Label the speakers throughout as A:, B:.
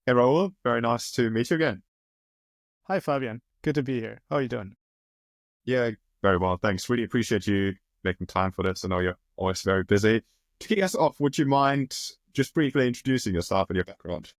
A: Hey Raul, very nice to meet you again.
B: Hi, Fabian. Good to be here. How are you doing?
A: Yeah, very well, thanks. Really appreciate you making time for this. I know you're always very busy. To kick us off, would you mind just briefly introducing yourself and your background?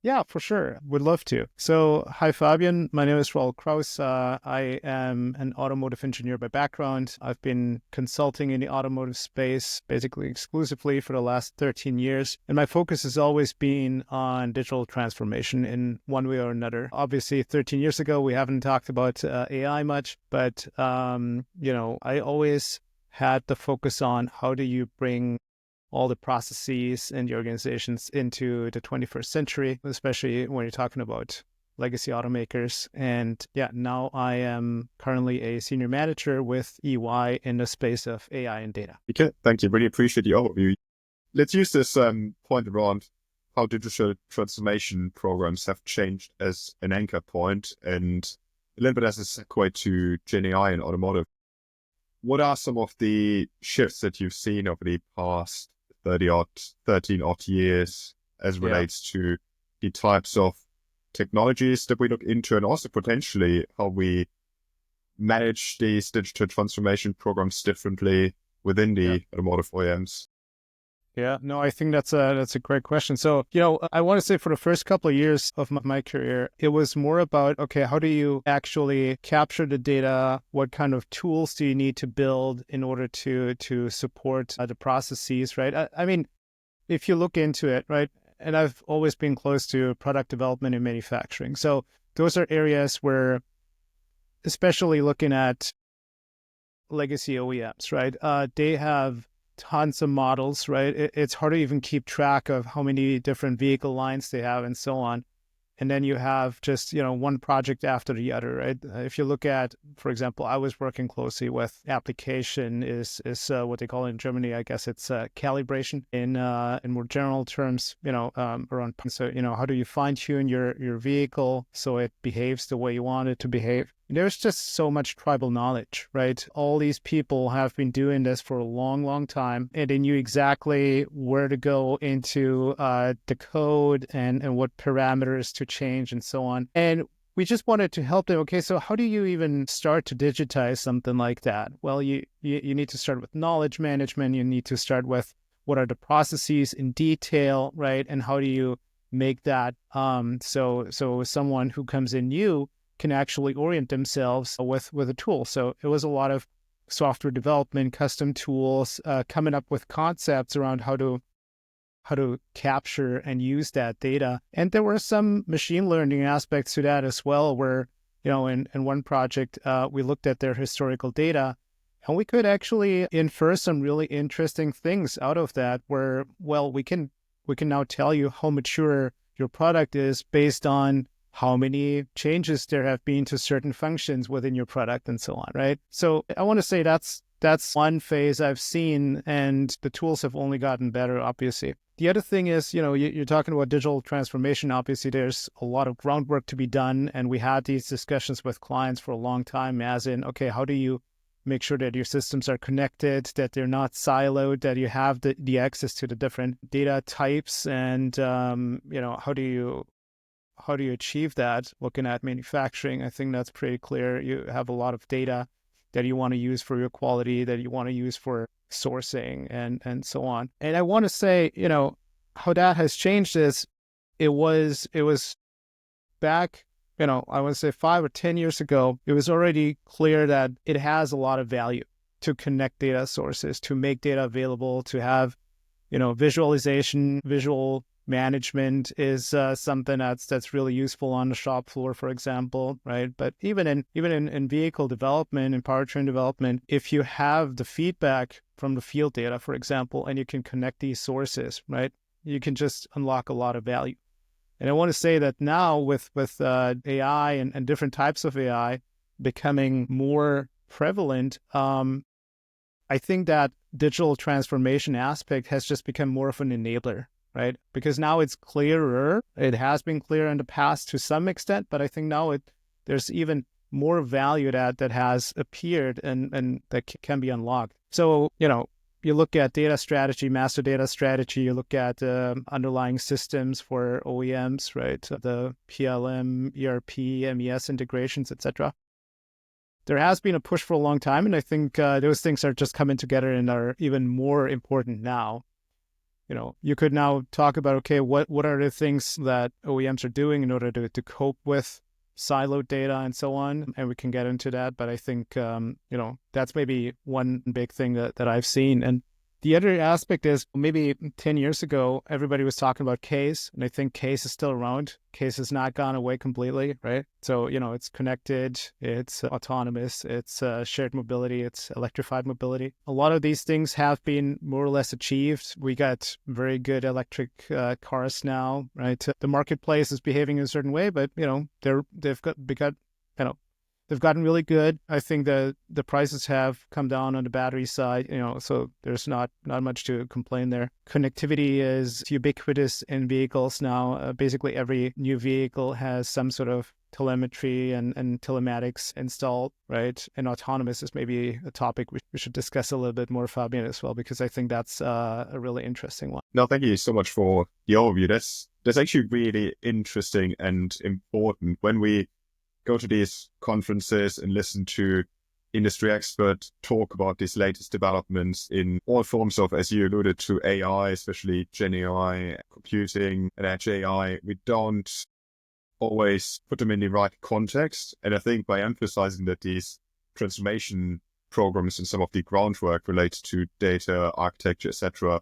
B: Yeah, for sure. Would love to. So, hi, Fabian. My name is Raul Kraus. I am an automotive engineer by background. I've been consulting in the automotive space basically exclusively for the last 13 years. And my focus has always been on digital transformation in one way or another. Obviously, 13 years ago, we haven't talked about AI much, but, I always had the focus on how do you bring all the processes and the organizations into the 21st century, especially when you're talking about legacy automakers. And yeah, now I am currently a senior manager with EY in the space of AI and data.
A: Okay, thank you. Really appreciate the overview. Let's use this point around how digital transformation programs have changed as an anchor point and a little bit as a segue to GenAI and automotive. What are some of the shifts that you've seen over the past 30 odd, 13 odd years as
B: Yeah.
A: relates to the types of technologies that we look into and also potentially how we manage these digital transformation programs differently within
B: Yeah.
A: the automotive OEMs?
B: Yeah, no, I think that's a great question. So, I want to say for the first couple of years of my career, it was more about, okay, how do you actually capture the data? What kind of tools do you need to build in order to support the processes, right? I mean, if you look into it, right, and I've always been close to product development and manufacturing. So those are areas where, especially looking at legacy OEMs, right? They have tons of models, right? It's hard to even keep track of how many different vehicle lines they have and so on. And then you have just one project after the other, right? If you look at, for example, I was working closely with application is what they call in Germany. I guess it's calibration in more general terms. Around, so how do you fine tune your vehicle so it behaves the way you want it to behave? There's just so much tribal knowledge, right? All these people have been doing this for a long, long time, and they knew exactly where to go into the code and what parameters to change and so on. And we just wanted to help them. Okay, so how do you even start to digitize something like that? Well, you need to start with knowledge management. You need to start with what are the processes in detail, right? And how do you make that so someone who comes in new can actually orient themselves with a tool. So it was a lot of software development, custom tools, coming up with concepts around how to capture and use that data. And there were some machine learning aspects to that as well, where in one project we looked at their historical data. And we could actually infer some really interesting things out of that where, well, we can now tell you how mature your product is based on how many changes there have been to certain functions within your product and so on, right? So I want to say that's one phase I've seen, and the tools have only gotten better, obviously. The other thing is, you're talking about digital transformation. Obviously, there's a lot of groundwork to be done, and we had these discussions with clients for a long time, as in, okay, how do you make sure that your systems are connected, that they're not siloed, that you have the access to the different data types, and how do you achieve that? Looking at manufacturing, I think that's pretty clear. You have a lot of data that you want to use for your quality, that you want to use for sourcing and so on. And I want to say, how that has changed is it was back, I want to say 5 or 10 years ago, it was already clear that it has a lot of value to connect data sources, to make data available, to have visualization, visual management is something that's really useful on the shop floor, for example, right? But even in vehicle development and powertrain development, if you have the feedback from the field data, for example, and you can connect these sources, right, you can just unlock a lot of value. And I want to say that now with AI and different types of AI becoming more prevalent, I think that digital transformation aspect has just become more of an enabler, right? Because now it's clearer. It has been clear in the past to some extent, but I think now there's even more value that has appeared and that can be unlocked. So, you look at data strategy, master data strategy, you look at underlying systems for OEMs, right? The PLM, ERP, MES integrations, etc. There has been a push for a long time, and I think those things are just coming together and are even more important now. You could now talk about, okay, what are the things that OEMs are doing in order to cope with siloed data and so on, and we can get into that. But I think, that's maybe one big thing that I've seen. And the other aspect is maybe 10 years ago, everybody was talking about case, and I think case is still around. Case has not gone away completely, right? So, it's connected, it's autonomous, it's shared mobility, it's electrified mobility. A lot of these things have been more or less achieved. We got very good electric cars now, right? The marketplace is behaving in a certain way, but, they've gotten really good. I think the prices have come down on the battery side, so there's not much to complain there. Connectivity is ubiquitous in vehicles now. Basically, every new vehicle has some sort of telemetry and telematics installed, right? And autonomous is maybe a topic we should discuss a little bit more, Fabian, as well, because I think that's a really interesting one.
A: No, thank you so much for the overview. That's actually really interesting and important. When we go to these conferences and listen to industry experts talk about these latest developments in all forms of, as you alluded to, AI, especially GenAI, computing, and Edge AI, we don't always put them in the right context. And I think by emphasizing that these transformation programs and some of the groundwork related to data, architecture, etc.,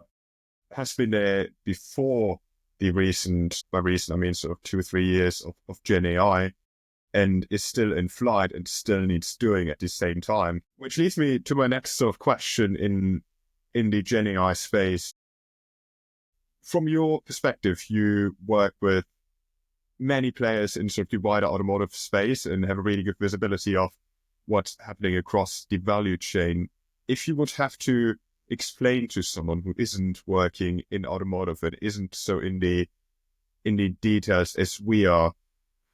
A: has been there before by recent, I mean sort of 2 or 3 years of GenAI, and is still in flight and still needs doing at the same time. Which leads me to my next sort of question in the GenAI space. From your perspective, you work with many players in sort of the wider automotive space and have a really good visibility of what's happening across the value chain. If you would have to explain to someone who isn't working in automotive and isn't so in the details as we are,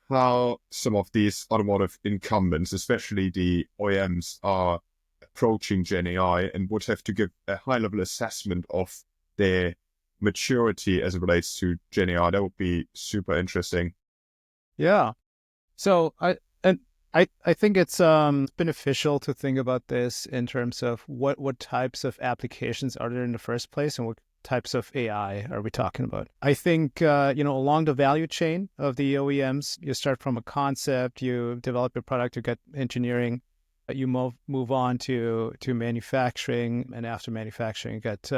A: how some of these automotive incumbents, especially the OEMs, are approaching GenAI and would have to give a high-level assessment of their maturity as it relates to GenAI, that would be super interesting.
B: Yeah. So I think it's beneficial to think about this in terms of what types of applications are there in the first place and what types of AI are we talking about. I think, along the value chain of the OEMs, you start from a concept, you develop your product, you get engineering, you move on to manufacturing, and after manufacturing, you get,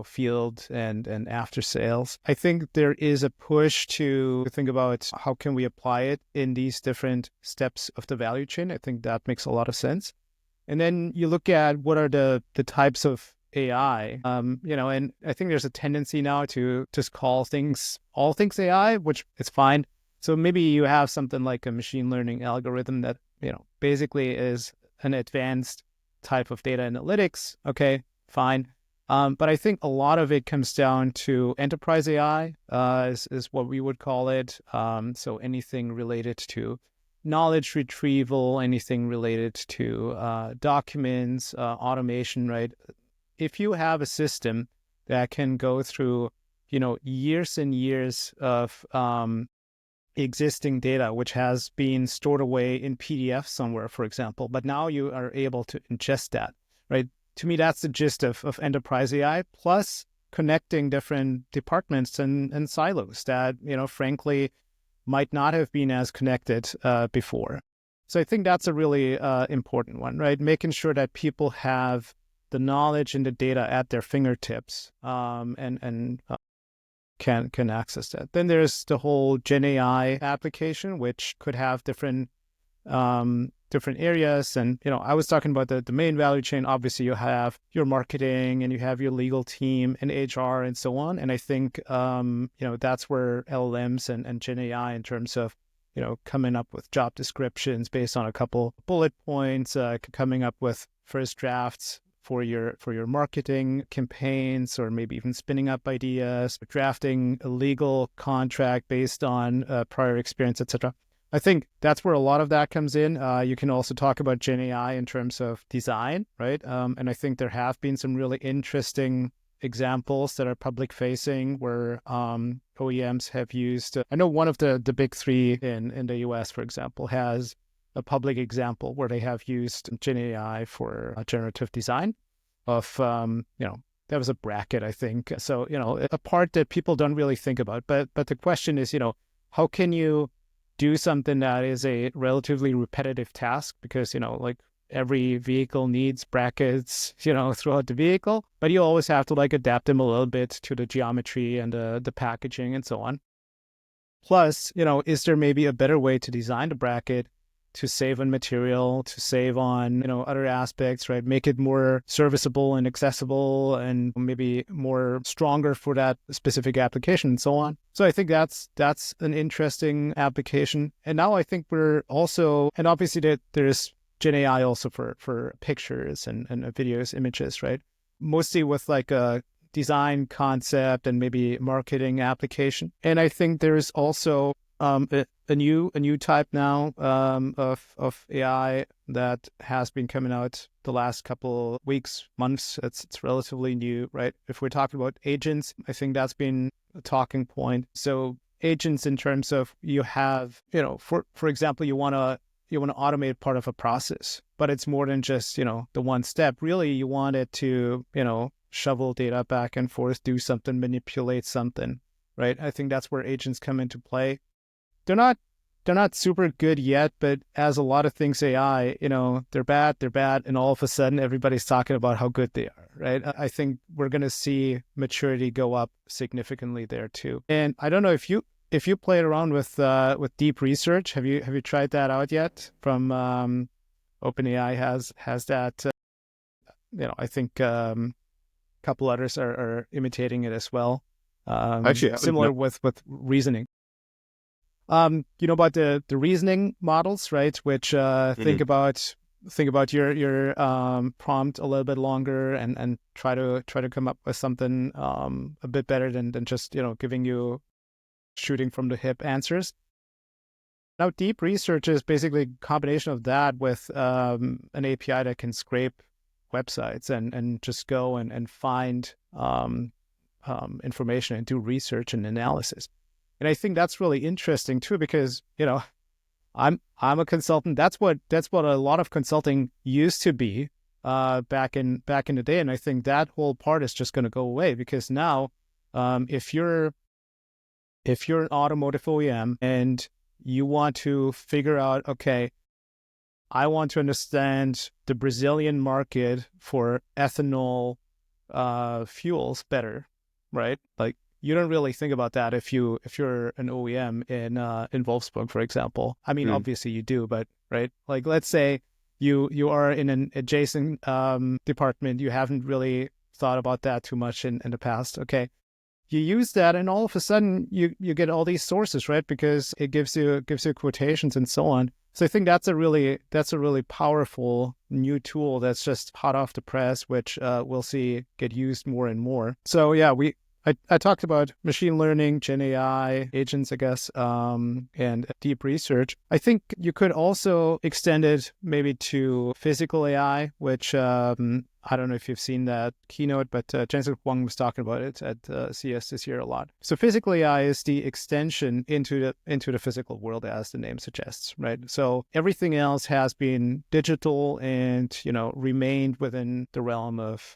B: field and after sales. I think there is a push to think about how can we apply it in these different steps of the value chain. I think that makes a lot of sense. And then you look at what are the types of AI, and I think there's a tendency now to just call all things AI, which is fine. So maybe you have something like a machine learning algorithm that, basically is an advanced type of data analytics. Okay, fine. But I think a lot of it comes down to enterprise AI, is what we would call it. So anything related to knowledge retrieval, anything related to documents, automation, right? If you have a system that can go through, years and years of existing data, which has been stored away in PDF somewhere, for example, but now you are able to ingest that, right? To me, that's the gist of enterprise AI, plus connecting different departments and silos that, frankly, might not have been as connected before. So I think that's a really important one, right? Making sure that people have the knowledge and the data at their fingertips, and can access that. Then there's the whole GenAI application, which could have different areas. And I was talking about the main value chain. Obviously, you have your marketing and you have your legal team and HR and so on. And I think that's where LLMs and GenAI, in terms of coming up with job descriptions based on a couple bullet points, coming up with first drafts for your marketing campaigns, or maybe even spinning up ideas, drafting a legal contract based on prior experience, etc. I think that's where a lot of that comes in. You can also talk about Gen AI in terms of design, right? And I think there have been some really interesting examples that are public facing where OEMs have used. I know one of the big three in the US, for example, has a public example where they have used Gen AI for generative design of, that was a bracket, I think. So, a part that people don't really think about. But the question is, how can you do something that is a relatively repetitive task? Because, like every vehicle needs brackets, throughout the vehicle, but you always have to like adapt them a little bit to the geometry and the packaging and so on. Plus, is there maybe a better way to design the bracket to save on material, to save on, other aspects, right? Make it more serviceable and accessible and maybe more stronger for that specific application and so on. So I think that's an interesting application. And now I think we're also, and obviously there's Gen AI also for pictures and videos, images, right? Mostly with like a design concept and maybe marketing application. And I think there's also a new type now of AI that has been coming out the last couple weeks, months. It's relatively new, right? If we're talking about agents, I think that's been a talking point. So agents in terms of you have, for example, you want to automate part of a process, but it's more than just, the one step. Really, you want it to, shovel data back and forth, do something, manipulate something, right? I think that's where agents come into play. They're not super good yet, but as a lot of things AI, they're bad, and all of a sudden everybody's talking about how good they are, right? I think we're going to see maturity go up significantly there too. And I don't know if you played around with deep research. Have you tried that out yet? From OpenAI has that. I think a couple others are imitating it as well.
A: Actually,
B: Similar with reasoning. About the reasoning models, right? Which think about your prompt a little bit longer and try to come up with something a bit better than just giving you shooting from the hip answers. Now, deep research is basically a combination of that with an API that can scrape websites and just go and find information and do research and analysis. And I think that's really interesting too, because I'm a consultant. That's what a lot of consulting used to be back in the day. And I think that whole part is just going to go away, because now if you're an automotive OEM and you want to figure out, okay, I want to understand the Brazilian market for ethanol fuels better, right? Like, you don't really think about that if you're an OEM in Wolfsburg, for example. I mean, obviously you do, but right? Like, let's say you are in an adjacent department, you haven't really thought about that too much in the past. Okay, you use that, and all of a sudden you get all these sources, right? Because it gives you quotations and so on. So I think that's a really powerful new tool that's just hot off the press, which we'll see get used more and more. So yeah, I talked about machine learning, Gen AI, agents, I guess, and deep research. I think you could also extend it maybe to physical AI, which I don't know if you've seen that keynote, but Jensen Huang was talking about it at CS this year a lot. So physical AI is the extension into the physical world, as the name suggests, right? So everything else has been digital and remained within the realm of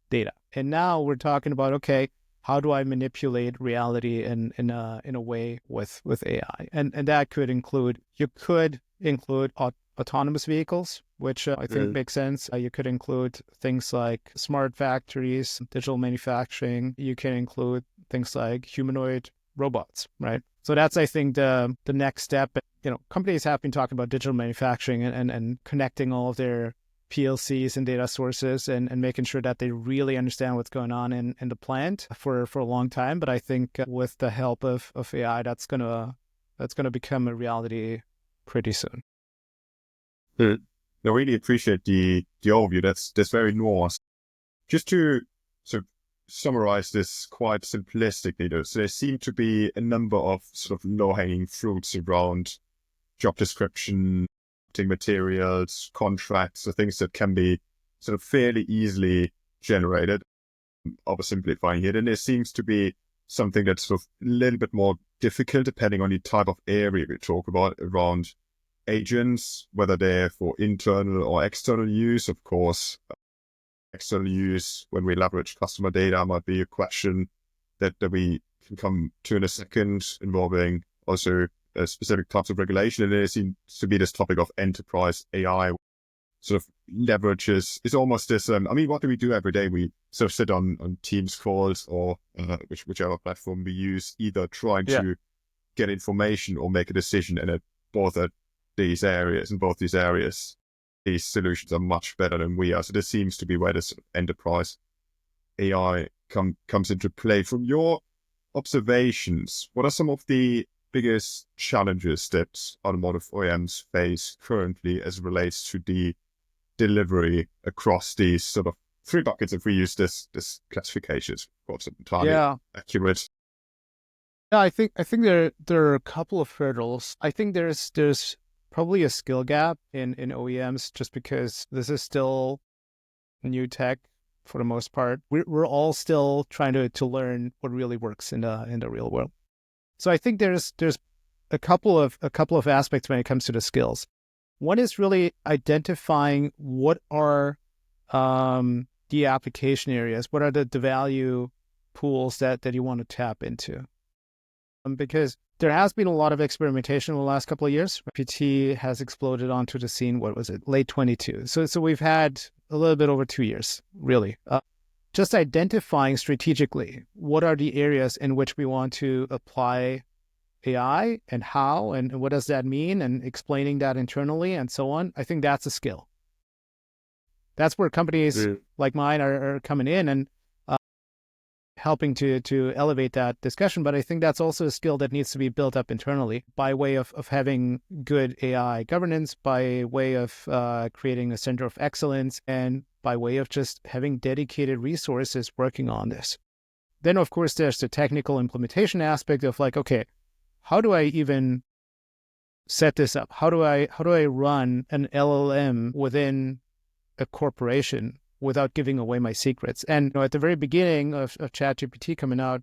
B: data. And now we're talking about, okay, how do I manipulate reality in a way with AI? And that could include, autonomous vehicles, which I think makes sense. You could include things like smart factories, digital manufacturing. You can include things like humanoid robots, right? So that's, I think, the next step. Companies have been talking about digital manufacturing and connecting all of their PLCs and data sources and making sure that they really understand what's going on in the plant for a long time. But I think with the help of AI, that's gonna become a reality pretty soon.
A: I really appreciate the overview. That's very nuanced. Just to sort of summarize this quite simplistically, though, so there seem to be a number of sort of low-hanging fruits around job description, materials, contracts, the things that can be sort of fairly easily generated, oversimplifying it. And there seems to be something that's sort of a little bit more difficult depending on the type of area we talk about around agents, whether they're for internal or external use. Of course, external use when we leverage customer data might be a question that we can come to in a second, involving also specific types of regulation. And there seems to be this topic of enterprise AI sort of leverages. It's almost this, what do we do every day? We sort of sit on Teams calls or whichever platform we use, either trying to get information or make a decision. And in both these areas, these solutions are much better than we are. So this seems to be where this enterprise AI comes into play. From your observations, what are some of the biggest challenges that automotive OEMs face currently as it relates to the delivery across these sort of three buckets, if we use this classification? Of course, entirely accurate.
B: Yeah, I think there are a couple of hurdles. I think there's probably a skill gap in OEMs, just because this is still new tech for the most part. We're all still trying to learn what really works in the real world. So I think there's a couple of aspects when it comes to the skills. One is really identifying what are the application areas, what are the value pools that you want to tap into. Because there has been a lot of experimentation in the last couple of years. PT has exploded onto the scene, what was it, late 22. So we've had a little bit over 2 years, really. Just identifying strategically what are the areas in which we want to apply AI and how, and what does that mean, and explaining that internally and so on. I think that's a skill. That's where companies like mine are coming in and helping to elevate that discussion. But I think that's also a skill that needs to be built up internally by way of having good AI governance, by way of creating a center of excellence, and by way of just having dedicated resources working on this. Then, of course, there's the technical implementation aspect of like, okay, how do I even set this up? How do I run an LLM within a corporation without giving away my secrets? And at the very beginning of ChatGPT coming out,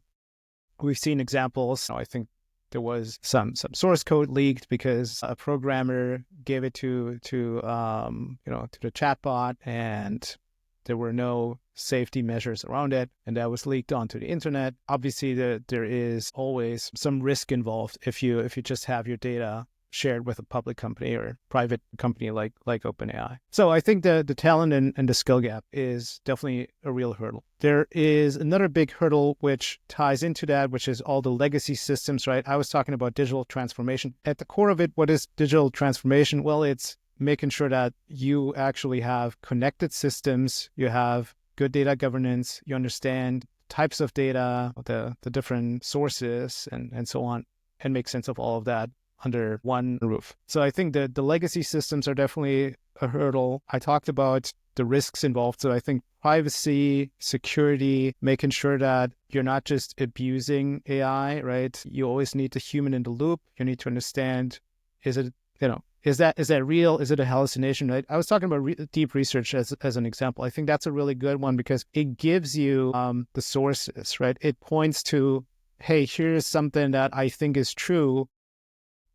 B: we've seen examples. I think there was some source code leaked because a programmer gave it to the chatbot, and there were no safety measures around it, and that was leaked onto the internet. Obviously, there is always some risk involved if you just have your data shared with a public company or private company like OpenAI. So I think the talent and the skill gap is definitely a real hurdle. There is another big hurdle which ties into that, which is all the legacy systems, right? I was talking about digital transformation. At the core of it, what is digital transformation? Well, it's making sure that you actually have connected systems, you have good data governance, you understand types of data, the different sources and so on, and make sense of all of that under one roof. So I think that the legacy systems are definitely a hurdle. I talked about the risks involved. So I think privacy, security, making sure that you're not just abusing AI, right? You always need the human in the loop. You need to understand, is that real? Is it a hallucination, right? I was talking about deep research as an example. I think that's a really good one because it gives you the sources, right? It points to, hey, here's something that I think is true.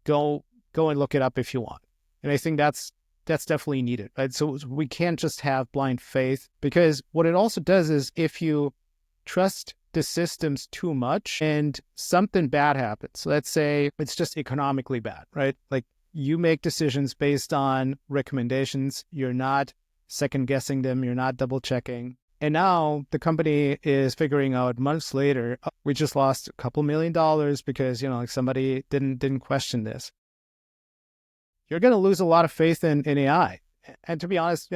B: Go and look it up if you want. And I think that's definitely needed, right? So we can't just have blind faith, because what it also does is if you trust the systems too much and something bad happens, let's say it's just economically bad, right? Like you make decisions based on recommendations. You're not second guessing them. You're not double checking. And now the company is figuring out months later, oh, we just lost a couple $1 million because, somebody didn't question this. You're going to lose a lot of faith in AI. And to be honest,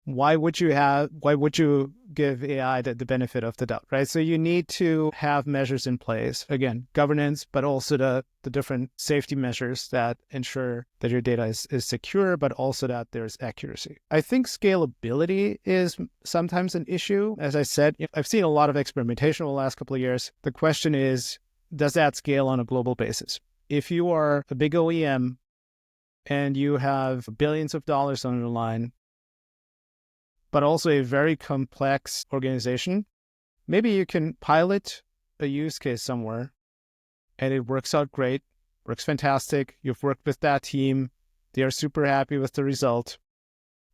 B: why would you give AI the benefit of the doubt, right? So you need to have measures in place, again, governance, but also the different safety measures that ensure that your data is secure, but also that there's accuracy. I think scalability is sometimes an issue. As I said, I've seen a lot of experimentation over the last couple of years. The question is, does that scale on a global basis? If you are a big OEM and you have billions of dollars on the line, but also a very complex organization, maybe you can pilot a use case somewhere and it works out great, works fantastic. You've worked with that team. They are super happy with the result.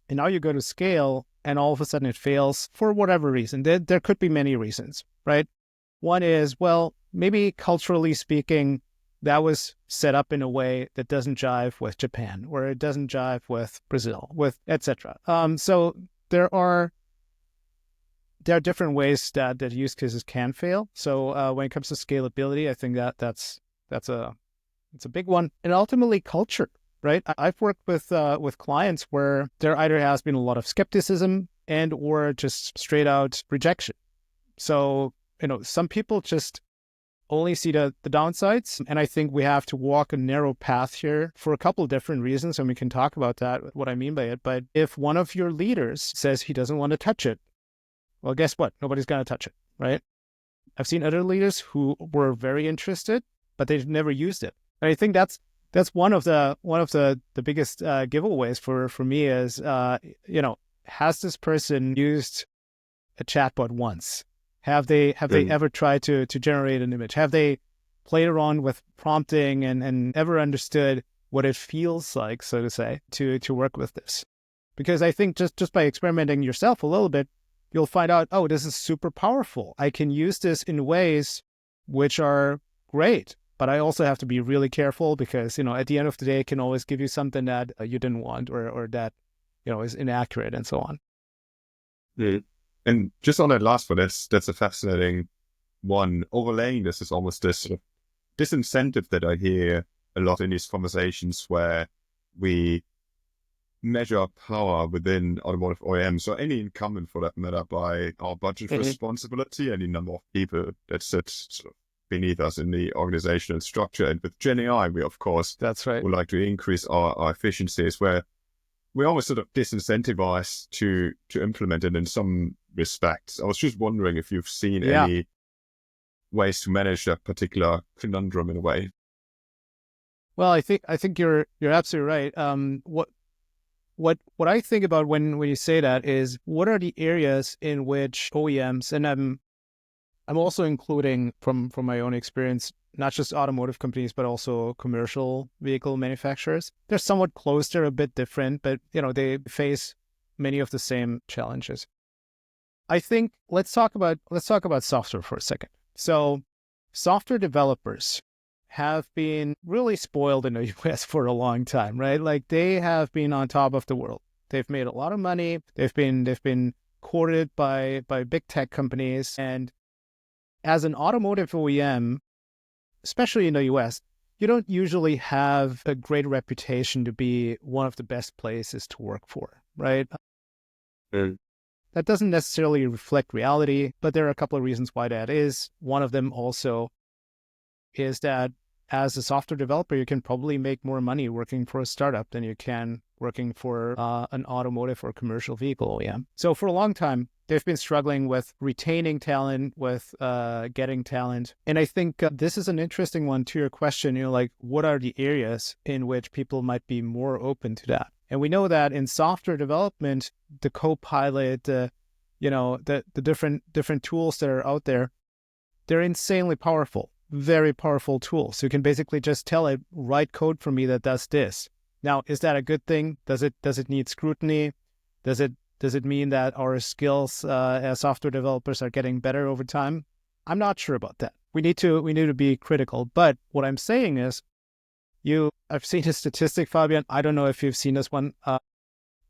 B: And now you go to scale and all of a sudden it fails for whatever reason. There could be many reasons, right? One is, well, maybe culturally speaking, that was set up in a way that doesn't jive with Japan, or it doesn't jive with Brazil, with etc. So there are different ways that use cases can fail. So when it comes to scalability, I think that's a big one, and ultimately culture, right? I've worked with clients where there either has been a lot of skepticism and or just straight out rejection. So some people just only see the downsides, and I think we have to walk a narrow path here for a couple of different reasons, and we can talk about that, what I mean by it. But if one of your leaders says he doesn't want to touch it, well, guess what? Nobody's going to touch it, right? I've seen other leaders who were very interested, but they've never used it. And I think that's one of the biggest giveaways for me is, has this person used a chatbot once? Have they ever tried to generate an image? Have they played around with prompting and ever understood what it feels like, so to say, to work with this? Because I think just by experimenting yourself a little bit, you'll find out, oh, this is super powerful. I can use this in ways which are great, but I also have to be really careful because, at the end of the day, it can always give you something that you didn't want or that, is inaccurate and so on.
A: Yeah. And just on that last one, that's a fascinating one. Overlaying this is almost this sort of disincentive that I hear a lot in these conversations where we measure power within automotive OEMs or any incumbent for that matter by our budget responsibility and the number of people that sit sort of beneath us in the organizational structure. And with GenAI, we of course
B: that's right.
A: would like to increase our efficiencies where we always sort of disincentivize to implement it in some respects. I was just wondering if you've seen any ways to manage that particular conundrum in a way.
B: Well, I think you're absolutely right. What I think about when you say that is, what are the areas in which OEMs, and I'm also including from my own experience, not just automotive companies, but also commercial vehicle manufacturers. They're somewhat close, they're a bit different, but they face many of the same challenges. I think let's talk about software for a second. So software developers have been really spoiled in the US for a long time, right? Like they have been on top of the world. They've made a lot of money. They've been courted by big tech companies. And as an automotive OEM, especially in the US, you don't usually have a great reputation to be one of the best places to work for, right? That doesn't necessarily reflect reality, but there are a couple of reasons why that is. One of them also is that as a software developer, you can probably make more money working for a startup than you can working for an automotive or commercial vehicle OEM. So for a long time, they've been struggling with retaining talent, with getting talent. And I think this is an interesting one to your question, like what are the areas in which people might be more open to that? And we know that in software development, the Copilot, the different tools that are out there, they're insanely powerful, very powerful tools. So you can basically just tell it, write code for me that does this. Now, is that a good thing? Does it need scrutiny? Does it mean that our skills as software developers are getting better over time? I'm not sure about that. We need to be critical. But what I'm saying is, I've seen a statistic, Fabian. I don't know if you've seen this one.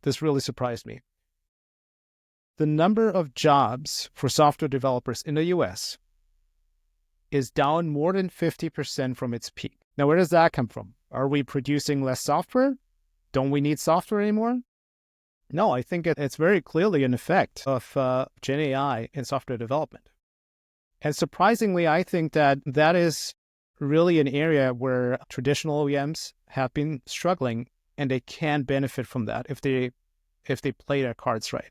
B: This really surprised me. The number of jobs for software developers in the US is down more than 50% from its peak. Now, where does that come from? Are we producing less software? Don't we need software anymore? No, I think it's very clearly an effect of GenAI in software development. And surprisingly, I think that is really an area where traditional OEMs have been struggling, and they can benefit from that if they play their cards right.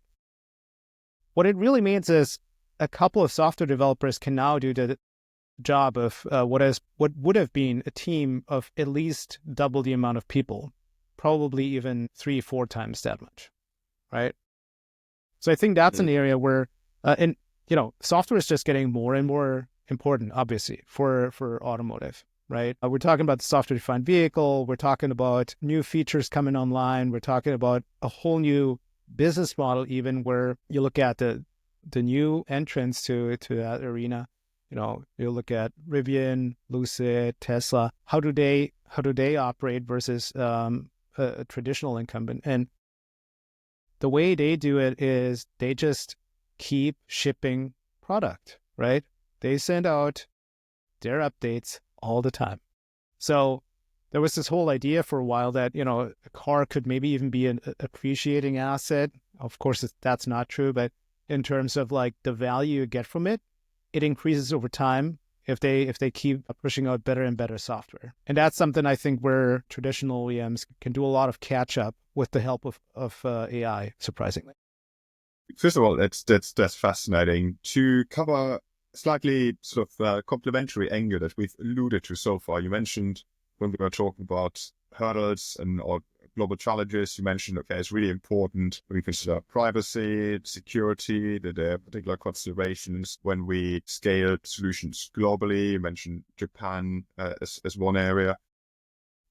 B: What it really means is a couple of software developers can now do the job of what would have been a team of at least double the amount of people probably even 3-4 times that much, right? So I think that's an area where, and software is just getting more and more important, obviously, for automotive, right? We're talking about the software-defined vehicle. We're talking about new features coming online. We're talking about a whole new business model, even where you look at the new entrants to that arena. You look at Rivian, Lucid, Tesla. How do they operate versus a traditional incumbent? And the way they do it is they just keep shipping product, right? They send out their updates all the time. So there was this whole idea for a while that, a car could maybe even be an appreciating asset. Of course, that's not true, but in terms of like the value you get from it, it increases over time if they keep pushing out better and better software. And that's something I think where traditional OEMs can do a lot of catch up with the help of AI, surprisingly.
A: First of all, that's fascinating. To cover slightly sort of complementary angle that we've alluded to so far, you mentioned when we were talking about hurdles or global challenges, you mentioned, okay, it's really important when we consider privacy, security, the particular considerations when we scale solutions globally. You mentioned Japan as one area,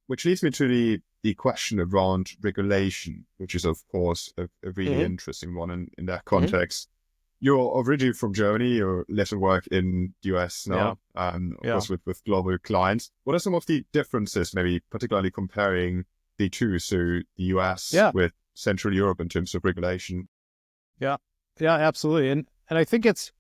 A: which leads me to the question around regulation, which is, of course, a really interesting one in that context. You're originally from Germany, you're letting work in the US now, of course, with global clients. What are some of the differences, maybe particularly comparing the two, so the US with Central Europe in terms of regulation?
B: Yeah, absolutely. And I think it's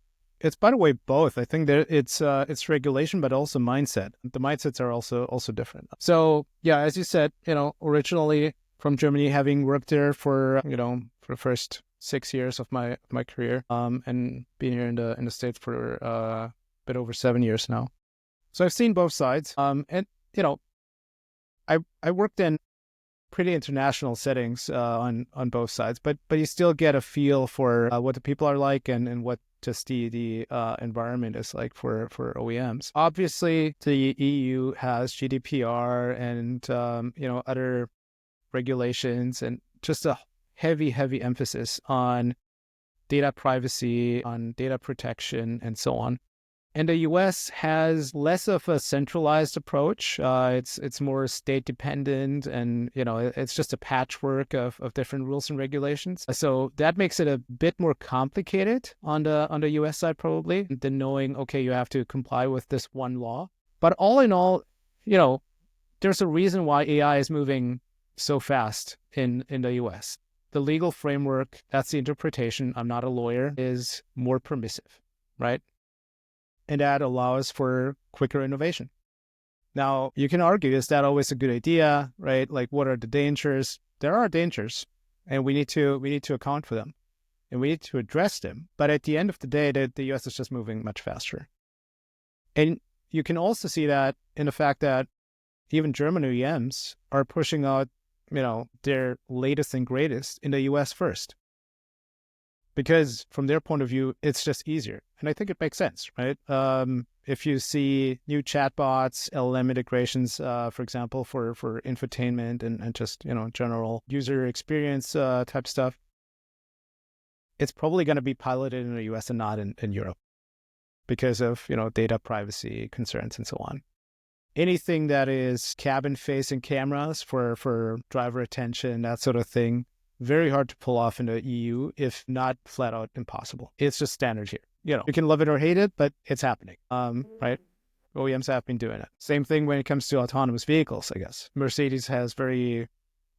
B: by the way both. I think that it's regulation, but also mindset. The mindsets are also different. So yeah, as you said, originally from Germany, having worked there for the first 6 years of my career, and being here in the States for a bit over 7 years now. So I've seen both sides. And I worked in pretty international settings on both sides, but you still get a feel for what the people are like and what just the environment is like for OEMs. Obviously, the EU has GDPR and other regulations, and just a heavy emphasis on data privacy, on data protection, and so on. And the US has less of a centralized approach. It's more state dependent, and it's just a patchwork of different rules and regulations. So that makes it a bit more complicated on the US side probably than knowing, okay, you have to comply with this one law. But all in all, there's a reason why AI is moving so fast in the US. The legal framework, that's the interpretation, I'm not a lawyer, is more permissive, right? And that allows for quicker innovation. Now, you can argue, is that always a good idea, right? Like, what are the dangers? There are dangers, and we need to account for them, and we need to address them. But at the end of the day, the US is just moving much faster. And you can also see that in the fact that even German OEMs are pushing out, their latest and greatest in the US first. Because from their point of view, it's just easier. And I think it makes sense, right? If you see new chatbots, LLM integrations, for example, for infotainment and just, general user experience type stuff, it's probably going to be piloted in the US and not in Europe because of, data privacy concerns and so on. Anything that is cabin-facing cameras for driver attention, that sort of thing, very hard to pull off in the EU, if not flat out impossible. It's just standard here. You can love it or hate it, but it's happening, right? OEMs have been doing it. Same thing when it comes to autonomous vehicles, I guess. Mercedes has very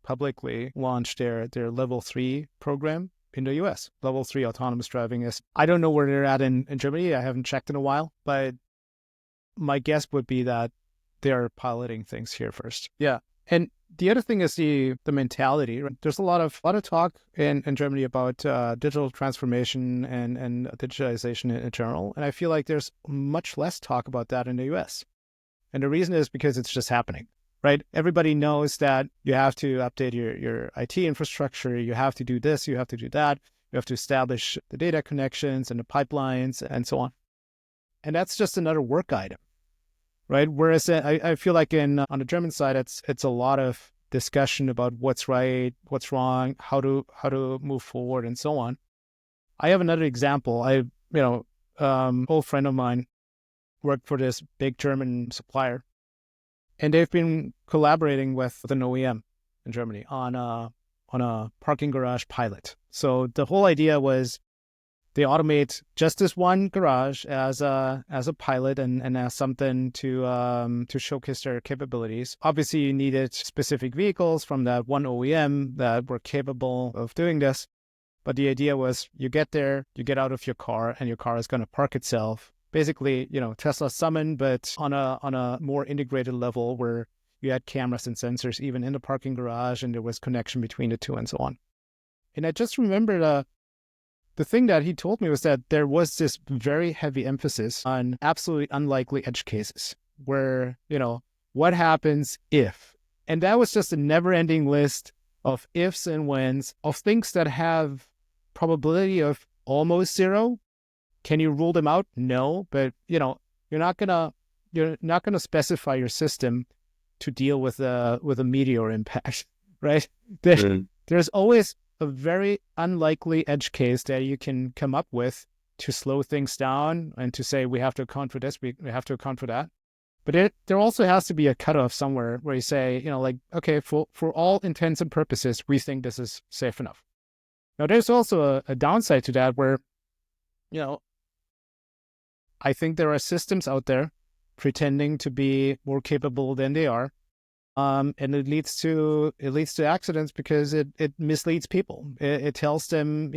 B: publicly launched their level 3 program in the US. Level 3 autonomous driving is, I don't know where they're at in Germany. I haven't checked in a while, but my guess would be that they're piloting things here first. Yeah. And the other thing is the mentality. Right? There's a lot of talk in Germany about digital transformation and digitalization in general. And I feel like there's much less talk about that in the US. And the reason is because it's just happening, right? Everybody knows that you have to update your IT infrastructure. You have to do this. You have to do that. You have to establish the data connections and the pipelines and so on. And that's just another work item. Right. Whereas I feel like on the German side, it's a lot of discussion about what's right, what's wrong, how to move forward, and so on. I have another example. Old friend of mine worked for this big German supplier, and they've been collaborating with an OEM in Germany on a parking garage pilot. So the whole idea was they automate just this one garage as a pilot and as something to showcase their capabilities. Obviously, you needed specific vehicles from that one OEM that were capable of doing this. But the idea was you get there, you get out of your car, and your car is going to park itself. Basically, Tesla Summon, but on a more integrated level where you had cameras and sensors even in the parking garage, and there was connection between the two and so on. And I just remember the thing that he told me was that there was this very heavy emphasis on absolutely unlikely edge cases where, what happens if? And that was just a never-ending list of ifs and whens of things that have probability of almost zero. Can you rule them out? No, but you're not gonna specify your system to deal with a meteor impact, right? There's always a very unlikely edge case that you can come up with to slow things down and to say we have to account for this, we have to account for that. But there also has to be a cutoff somewhere where you say, okay, for all intents and purposes, we think this is safe enough. Now, there's also a downside to that where, I think there are systems out there pretending to be more capable than they are. And it leads to accidents because it misleads people. It tells them,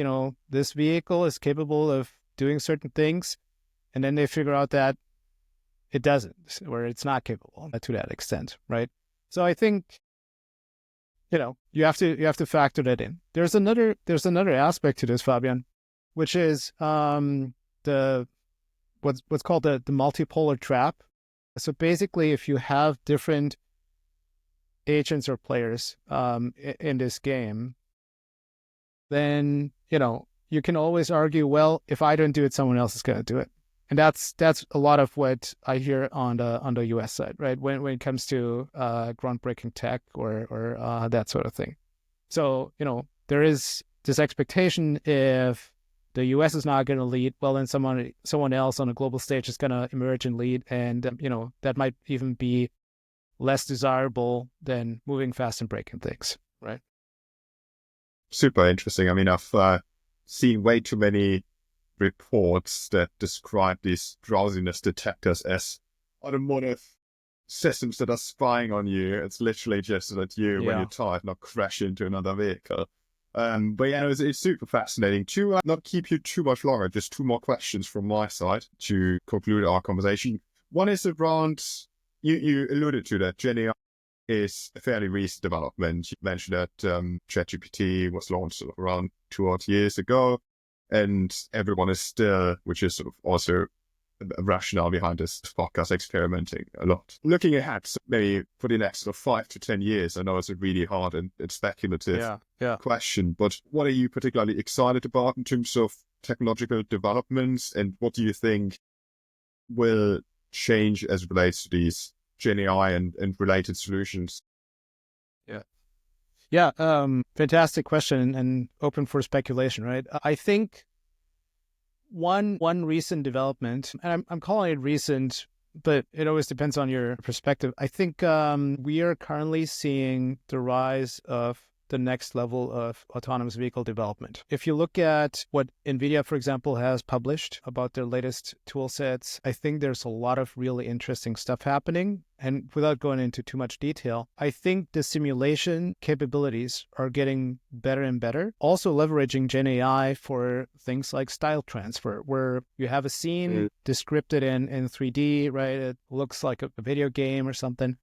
B: this vehicle is capable of doing certain things, and then they figure out that it doesn't, or it's not capable to that extent, right? So I think, you have to factor that in. There's another aspect to this, Fabian, which is what's called the multipolar trap. So basically, if you have different agents or players in this game, then you can always argue, well, if I don't do it, someone else is going to do it, and that's a lot of what I hear on the US side, right? When it comes to groundbreaking tech or that sort of thing. So there is this expectation if the US is not going to lead, well, then someone else on a global stage is going to emerge and lead, and that might even be less desirable than moving fast and breaking things, right?
A: Super interesting. I mean, I've seen way too many reports that describe these drowsiness detectors as automotive systems that are spying on you. It's literally just that when you're tired, not crash into another vehicle. But it's super fascinating. To not keep you too much longer, just two more questions from my side to conclude our conversation. One is around, you alluded to that GenAI is a fairly recent development. You mentioned that ChatGPT was launched sort of around 2 odd years ago, and everyone is still, which is sort of also a rationale behind this podcast, experimenting a lot. Looking ahead, so maybe for the next sort of 5 to 10 years, I know it's a really hard and speculative question, but what are you particularly excited about in terms of technological developments, and what do you think will change as it relates to these GenAI and related solutions?
B: Fantastic question and open for speculation, right? I think one recent development, and I'm calling it recent, but it always depends on your perspective. I think we are currently seeing the rise of the next level of autonomous vehicle development. If you look at what NVIDIA, for example, has published about their latest tool sets, I think there's a lot of really interesting stuff happening. And without going into too much detail, I think the simulation capabilities are getting better and better. Also leveraging GenAI for things like style transfer, where you have a scene descripted in 3D, right? It looks like a video game or something.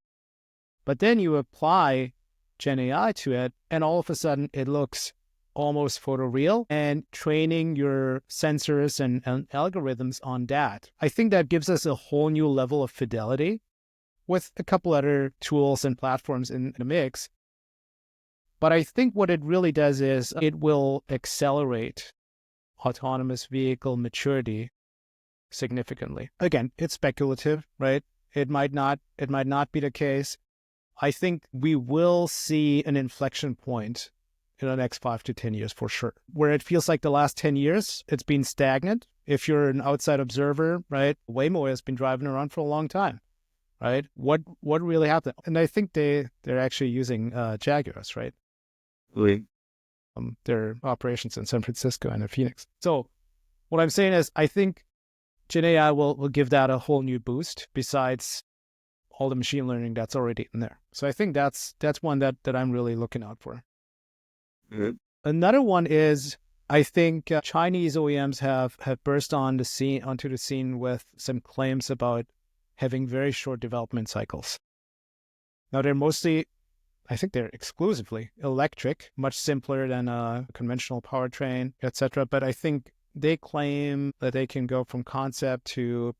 B: But then you apply GenAI to it, and all of a sudden it looks almost photoreal, and training your sensors and algorithms on that. I think that gives us a whole new level of fidelity with a couple other tools and platforms in the mix. But I think what it really does is it will accelerate autonomous vehicle maturity significantly. Again, it's speculative, right? It might not be the case. I think we will see an inflection point in the next 5 to 10 years for sure, where it feels like the last 10 years, it's been stagnant. If you're an outside observer, right, Waymo has been driving around for a long time, right? What really happened? And I think they're actually using Jaguars, right?
A: Really?
B: Their operations in San Francisco and in Phoenix. So what I'm saying is I think GenAI will give that a whole new boost besides all the machine learning that's already in there. So I think that's one that I'm really looking out for.
A: Mm-hmm.
B: Another one is I think Chinese OEMs have burst onto the scene with some claims about having very short development cycles. Now they're mostly, I think they're exclusively electric, much simpler than a conventional powertrain, etc. But I think they claim that they can go from concept to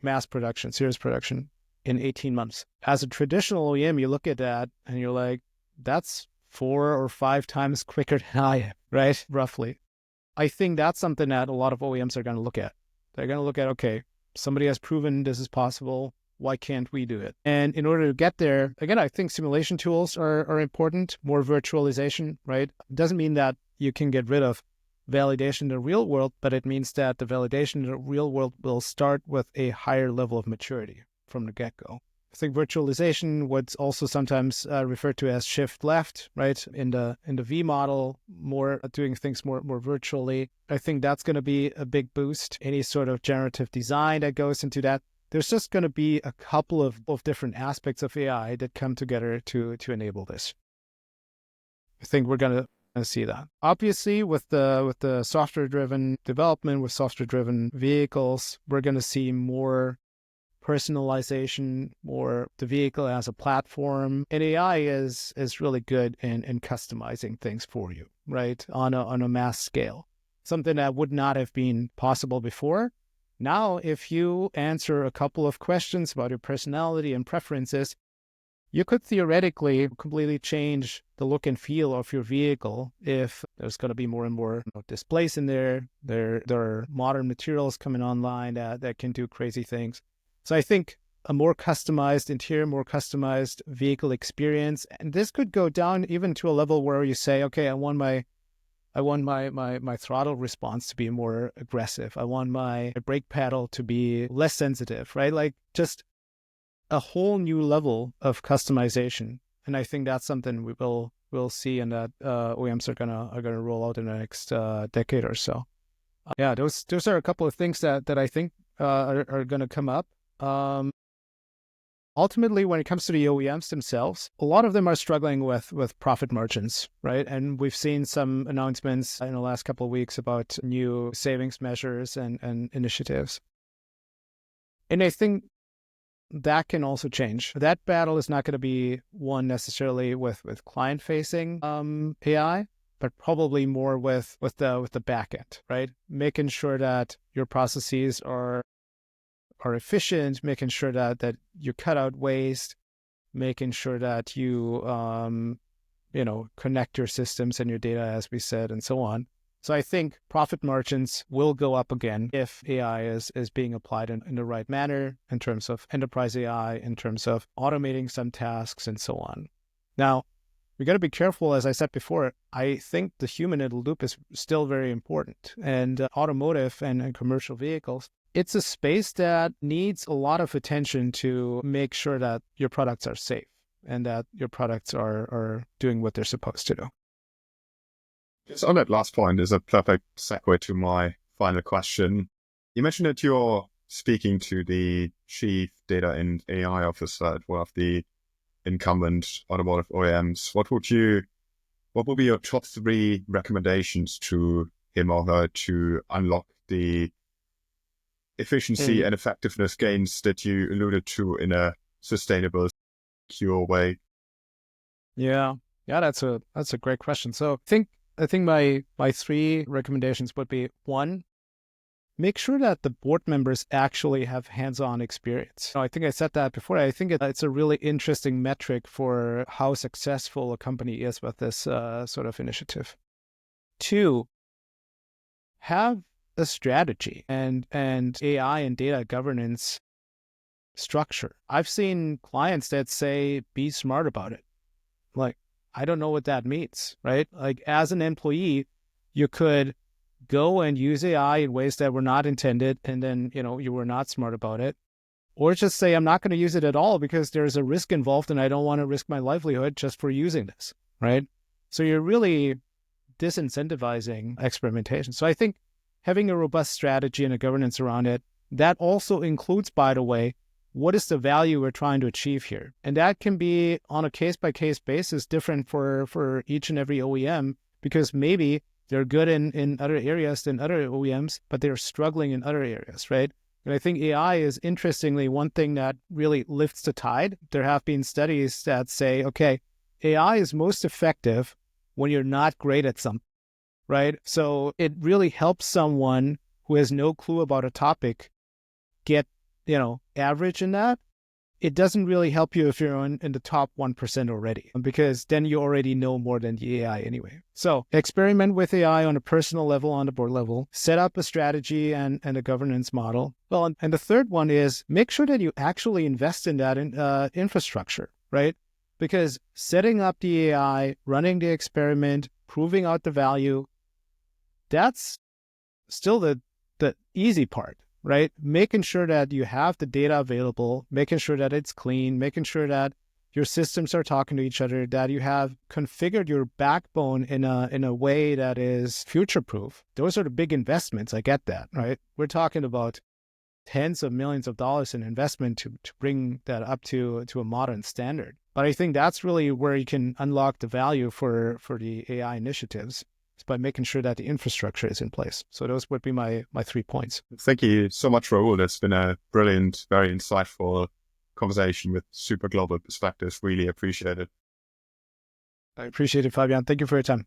B: mass production, series production in 18 months. As a traditional OEM, you look at that and you're like, that's 4 or 5 times quicker than I am, right? Roughly. I think that's something that a lot of OEMs are going to look at. They're going to look at, okay, somebody has proven this is possible. Why can't we do it? And in order to get there, again, I think simulation tools are important, more virtualization, right? It doesn't mean that you can get rid of validation in the real world, but it means that the validation in the real world will start with a higher level of maturity from the get-go. I think virtualization, what's also sometimes referred to as shift left, right? In the V model, more doing things more virtually. I think that's going to be a big boost. Any sort of generative design that goes into that. There's just going to be a couple of different aspects of AI that come together to enable this. I think we're going to see that. Obviously, with the software-driven development, with software-driven vehicles, we're going to see more personalization, more the vehicle as a platform. And AI is really good in customizing things for you, right? On a mass scale. Something that would not have been possible before. Now, if you answer a couple of questions about your personality and preferences, you could theoretically completely change the look and feel of your vehicle if there's going to be more and more displays in there. There are modern materials coming online that can do crazy things. So I think a more customized interior, more customized vehicle experience, and this could go down even to a level where you say, okay, I want my throttle response to be more aggressive. I want my brake pedal to be less sensitive, right? Like just a whole new level of customization. And I think that's something we'll see and that OEMs are gonna roll out in the next decade or so. Yeah, those are a couple of things that I think are gonna come up. Ultimately, when it comes to the OEMs themselves, a lot of them are struggling with profit margins, right? And we've seen some announcements in the last couple of weeks about new savings measures and initiatives. And I think that can also change. That battle is not going to be won necessarily with client-facing AI, but probably more with the back end, right? Making sure that your processes are efficient, making sure that you cut out waste, making sure that you connect your systems and your data, as we said, and so on. So I think profit margins will go up again if AI is being applied in the right manner in terms of enterprise AI, in terms of automating some tasks and so on. Now, we got to be careful, as I said before. I think the human in the loop is still very important. And automotive and commercial vehicles, it's a space that needs a lot of attention to make sure that your products are safe and that your products are doing what they're supposed to do.
A: Just on that last point is a perfect segue to my final question. You mentioned that you're speaking to the chief data and AI officer at one of the incumbent automotive OEMs. What would be your top 3 recommendations to him or her to unlock the efficiency and effectiveness gains that you alluded to in a sustainable, secure way?
B: Yeah, that's a great question. So I think my 3 recommendations would be: 1, make sure that the board members actually have hands-on experience. I think I said that before. I think it's a really interesting metric for how successful a company is with this sort of initiative. 2, have a strategy and AI and data governance structure. I've seen clients that say, be smart about it. Like, I don't know what that means, right? Like, as an employee, you could go and use AI in ways that were not intended, and then, you were not smart about it. Or just say, I'm not going to use it at all because there's a risk involved and I don't want to risk my livelihood just for using this, right? So you're really disincentivizing experimentation. So I think having a robust strategy and a governance around it, that also includes, by the way, what is the value we're trying to achieve here? And that can be on a case-by-case basis different for each and every OEM, because maybe they're good in other areas than other OEMs, but they're struggling in other areas, right? And I think AI is, interestingly, one thing that really lifts the tide. There have been studies that say, okay, AI is most effective when you're not great at something, right? So it really helps someone who has no clue about a topic get, average in that. It doesn't really help you if you're in the top 1% already, because then you already know more than the AI anyway. So experiment with AI on a personal level, on the board level, set up a strategy and a governance model. Well, and the third one is make sure that you actually invest in that infrastructure, right? Because setting up the AI, running the experiment, proving out the value, that's still the easy part, right? Making sure that you have the data available, making sure that it's clean, making sure that your systems are talking to each other, that you have configured your backbone in a way that is future-proof. Those are the big investments. I get that, right? We're talking about tens of millions of dollars in investment to bring that up to a modern standard. But I think that's really where you can unlock the value for the AI initiatives, is by making sure that the infrastructure is in place. So those would be my 3 points.
A: Thank you so much, Raul. It's been a brilliant, very insightful conversation with super global perspectives. Really appreciate it.
B: I appreciate it, Fabian. Thank you for your time.